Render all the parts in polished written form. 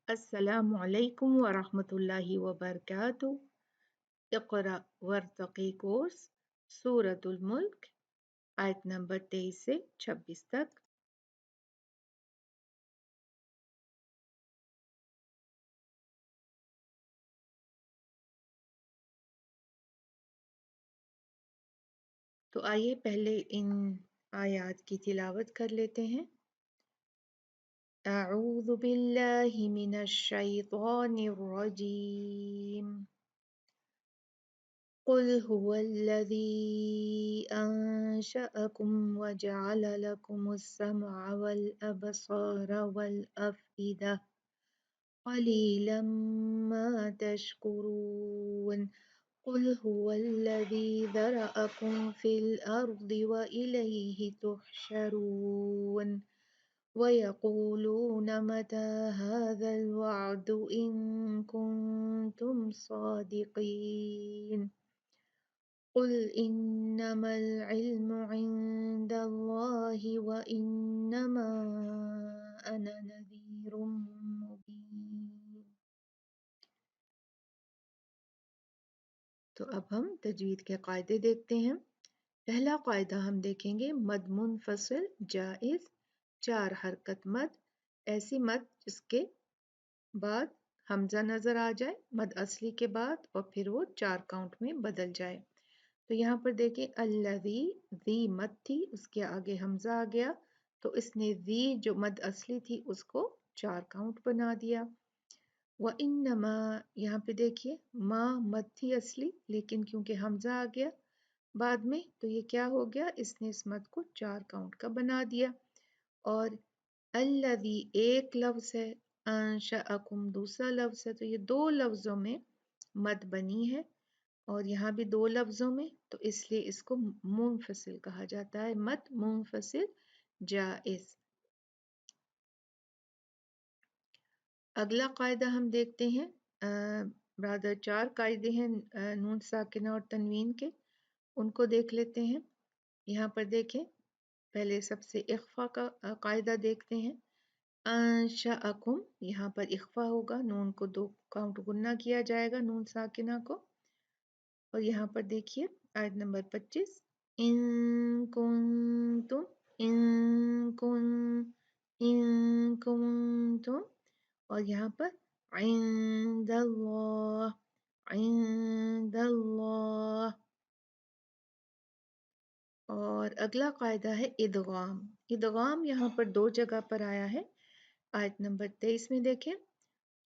السلام عليكم ورحمة الله وبركاته. اقرأ وارتقي کورس سورة الملک آیت نمبر 23 سے 26 تک. تو آئیے پہلے ان آیات کی تلاوت کر لیتے ہیں. اعوذ باللہ من الشیطان الرجیم. قل هو الذي أنشأكم وجعل لكم السمع والأبصار والأفئدة قليلا ما تشكرون. قل هو الذي ذرأكم في الأرض وإليه تحشرون. ويقولون متى هذا الوعد إن كنتم صادقين. قل إنما العلم عند الله وإنما أنا نذير مبين. تو اب ہم تجوید کے قاعدے دیکھتے ہیں. پہلا قاعدہ ہم دیکھیں گے مد منفصل جائز 4 حرکت مد، ایسی مد جس کے بعد حمزہ نظر آ جائے مد اصلی کے بعد اور پھر وہ 4 کاؤنٹ میں بدل جائے. تو یہاں پر دیکھیں الذی ذی مد تھی، اس کے آگے حمزہ آ گیا تو اس نے ذی جو مد اصلی تھی اس کو 4 کاؤنٹ بنا دیا. وَإِنَّمَا یہاں پہ دیکھیے ما مد تھی اصلی لیکن کیونکہ حمزہ آ گیا بعد میں تو یہ کیا ہو گیا، اس نے اس مد کو 4 کاؤنٹ کا بنا دیا. اور الذی ایک لفظ ہے، انشأکم دوسرا لفظ ہے، تو یہ 2 لفظوں میں مد بنی ہے اور یہاں بھی 2 لفظوں میں، تو اس لیے اس کو منفصل کہا جاتا ہے، مد منفصل جائز. اگلا قاعدہ ہم دیکھتے ہیں. برادر 4 قاعدے ہیں نون ساکنہ اور تنوین کے، ان کو دیکھ لیتے ہیں. یہاں پر دیکھیں پہلے سب سے اخفا کا قاعدہ دیکھتے ہیں. انشأکم یہاں پر اخفا ہوگا، نون کو 2 کاؤنٹ گننا کیا جائے گا نون ساکنہ کو. اور یہاں پر دیکھیے آیت نمبر 25 ان کنتم ان کنتم اور یہاں پر عند اللہ. اور اگلا قاعدہ ہے ادغام. ادغام یہاں پر 2 جگہ پر آیا ہے. آیت نمبر 23 میں دیکھیں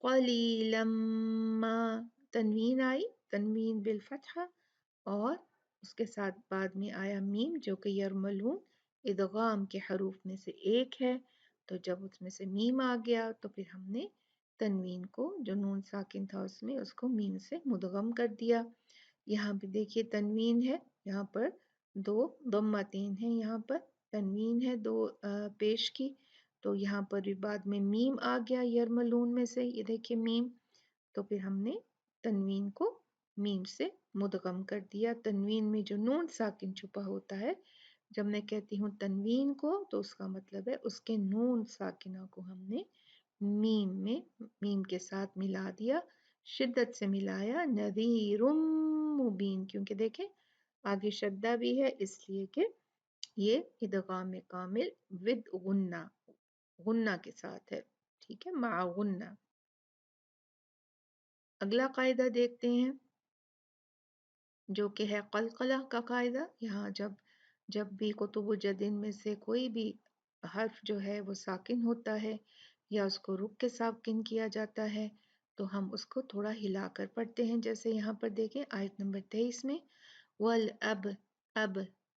قلیلا ما تنوین آئی، تنوین بالفتحہ اور اس کے ساتھ بعد میں آیا میم جو کہ یرملون ادغام کے حروف میں سے ایک ہے. تو جب اس میں سے میم آ گیا تو پھر ہم نے تنوین کو جو نون ساکن تھا اس میں اس کو میم سے مدغم کر دیا. یہاں پہ دیکھیے تنوین ہے، یہاں پر 2 ضمتین ہیں، یہاں پر تنوین ہے 2 پیش کی، تو یہاں پر بھی بعد میں میم آ گیا یرملون میں سے، یہ دیکھیے میم، تو پھر ہم نے تنوین کو میم سے مدغم کر دیا. تنوین میں جو نون ساکن چھپا ہوتا ہے، جب میں کہتی ہوں تنوین کو تو اس کا مطلب ہے اس کے نون ساکنہ کو ہم نے میم کے ساتھ ملا دیا، شدت سے ملایا. نذیر مبین کیونکہ دیکھیں آگے شدہ بھی ہے اس لیے کہ یہ ادغام کامل ود غنہ کے ساتھ ہے، ٹھیک ہے، مع غنہ. اگلا قاعدہ دیکھتے ہیں جو کہ ہے قلقلہ کا قاعدہ. یہاں جب بھی کتب جدن میں سے کوئی بھی حرف جو ہے وہ ساکن ہوتا ہے یا اس کو رک کے ساکن کیا جاتا ہے تو ہم اس کو تھوڑا ہلا کر پڑھتے ہیں. جیسے یہاں پر دیکھیں آیت نمبر 23 میں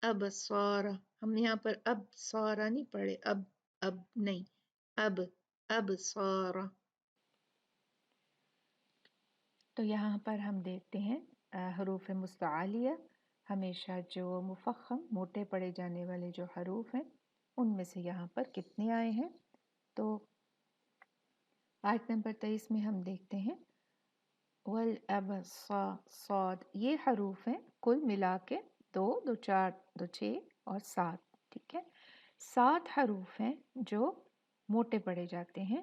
اب سارا، ہم نے یہاں پر اب سارا نہیں پڑھے، اب نہیں، اب سارا. تو یہاں پر ہم دیکھتے ہیں حروف مستعلیہ ہمیشہ جو مفخم موٹے پڑے جانے والے جو حروف ہیں ان میں سے یہاں پر کتنے آئے ہیں. تو آیت نمبر 23 میں ہم دیکھتے ہیں والاب صاد، یہ حروف ہیں کل ملا کے 2 2 4 2 6 اور 7، ٹھیک ہے. 7 حروف ہیں جو موٹے پڑے جاتے ہیں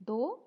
2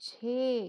6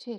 6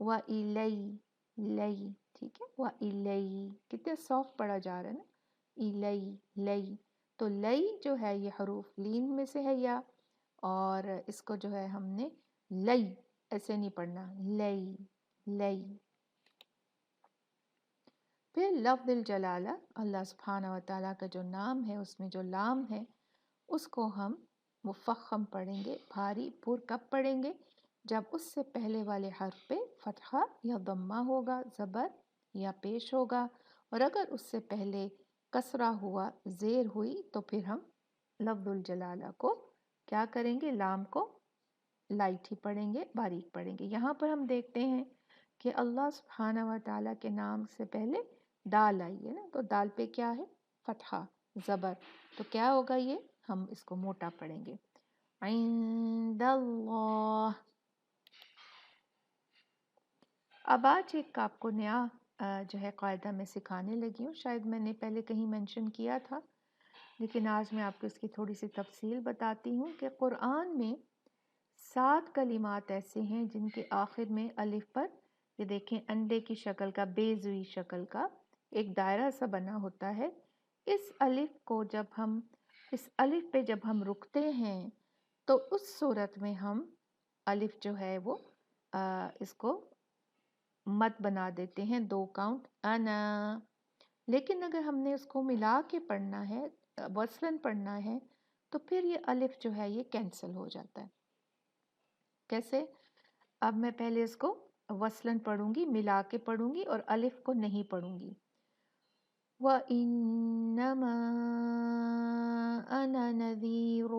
وَإِلَيْ لئی، ٹھیک ہے، وَإِلَيْ کتنے سافٹ پڑھا جا رہا ہے نا، إِلَيْ لئی، تو لئی جو ہے یہ حروف لین میں سے ہے یا، اور اس کو جو ہے ہم نے لئی ایسے نہیں پڑھنا، لئی لئی۔ پھر لفظ الجلالہ، اللہ سبحانہ و تعالیٰ کا جو نام ہے اس میں جو لام ہے اس کو ہم مفخم پڑھیں گے، بھاری پر کب پڑھیں گے؟ جب اس سے پہلے والے حرف پہ فتحہ یا ضمہ ہوگا، زبر یا پیش ہوگا، اور اگر اس سے پہلے کسرہ ہوا، زیر ہوئی، تو پھر ہم لفظ الجلالہ کو کیا کریں گے؟ لام کو لائٹ ہی پڑھیں گے، باریک پڑھیں گے۔ یہاں پر ہم دیکھتے ہیں کہ اللہ سبحانہ و تعالیٰ کے نام سے پہلے دال آئی ہے نا، تو دال پہ کیا ہے؟ فتحہ، زبر، تو کیا ہوگا؟ یہ ہم اس کو موٹا پڑھیں گے، عند اللہ۔ اب آج ایک آپ کو نیا جو ہے قاعدہ میں سکھانے لگی ہوں، شاید میں نے پہلے کہیں منشن کیا تھا، لیکن آج میں آپ کو اس کی تھوڑی سی تفصیل بتاتی ہوں کہ قرآن میں 7 کلمات ایسے ہیں جن کے آخر میں الف پر، یہ دیکھیں انڈے کی شکل کا، بیضوی شکل کا ایک دائرہ سا بنا ہوتا ہے، اس الف کو جب ہم، اس الف پہ جب ہم رکتے ہیں تو اس صورت میں ہم الف جو ہے وہ اس کو مد بنا دیتے ہیں 2 کاؤنٹ، انا۔ لیکن اگر ہم نے اس کو ملا کے پڑھنا ہے، وصلاً پڑھنا ہے، تو پھر یہ الف جو ہے یہ کینسل ہو جاتا ہے۔ کیسے؟ اب میں پہلے اس کو وصلاً پڑھوں گی، ملا کے پڑھوں گی، اور الف کو نہیں پڑھوں گی۔ وَإِنَّمَا أَنَا نَذِيرٌ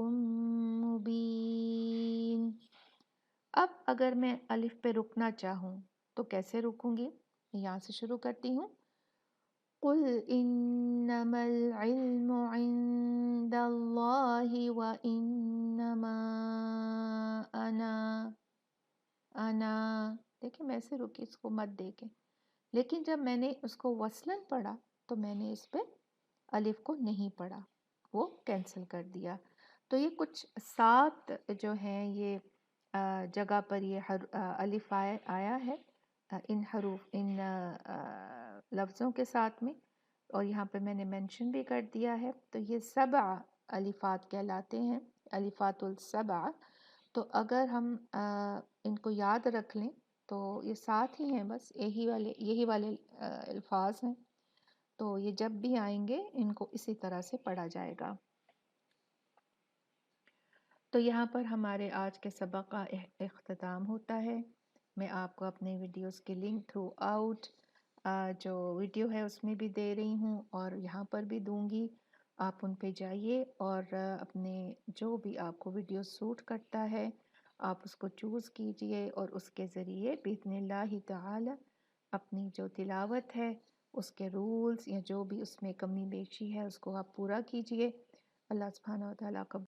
مُبِينٌ۔ اب اگر میں الف پہ رکنا چاہوں تو کیسے رکوں گی؟ یہاں سے شروع کرتی ہوں، قُلْ إِنَّمَا الْعِلْمُ عِندَ اللَّهِ وَإِنَّمَا أَنَا دیکھیں میں ایسے رکی، اس کو مت دے کے، لیکن جب میں نے اس کو وصلاً پڑھا تو میں نے اس پہ الف کو نہیں پڑھا، وہ کینسل کر دیا۔ تو یہ کچھ 7 جو ہیں یہ جگہ پر یہ الف آیا ہے ان حروف، ان لفظوں کے ساتھ میں، اور یہاں پہ میں نے منشن بھی کر دیا ہے۔ تو یہ 7 الفات کہلاتے ہیں، الفات السبع۔ تو اگر ہم ان کو یاد رکھ لیں تو یہ 7 ہی ہیں، بس یہی والے الفاظ ہیں، تو یہ جب بھی آئیں گے ان کو اسی طرح سے پڑھا جائے گا۔ تو یہاں پر ہمارے آج کے سبق کا اختتام ہوتا ہے۔ میں آپ کو اپنے ویڈیوز کے لنک تھرو آؤٹ جو ویڈیو ہے اس میں بھی دے رہی ہوں، اور یہاں پر بھی دوں گی، آپ ان پہ جائیے اور اپنے جو بھی آپ کو ویڈیو سوٹ کرتا ہے آپ اس کو چوز کیجئے، اور اس کے ذریعے بإذن اللہ تعالی اپنی جو تلاوت ہے اس کے رولز یا جو بھی اس میں کمی بیشی ہے اس کو آپ پورا کیجئے۔ اللہ سبحانہ و تعالیٰ کا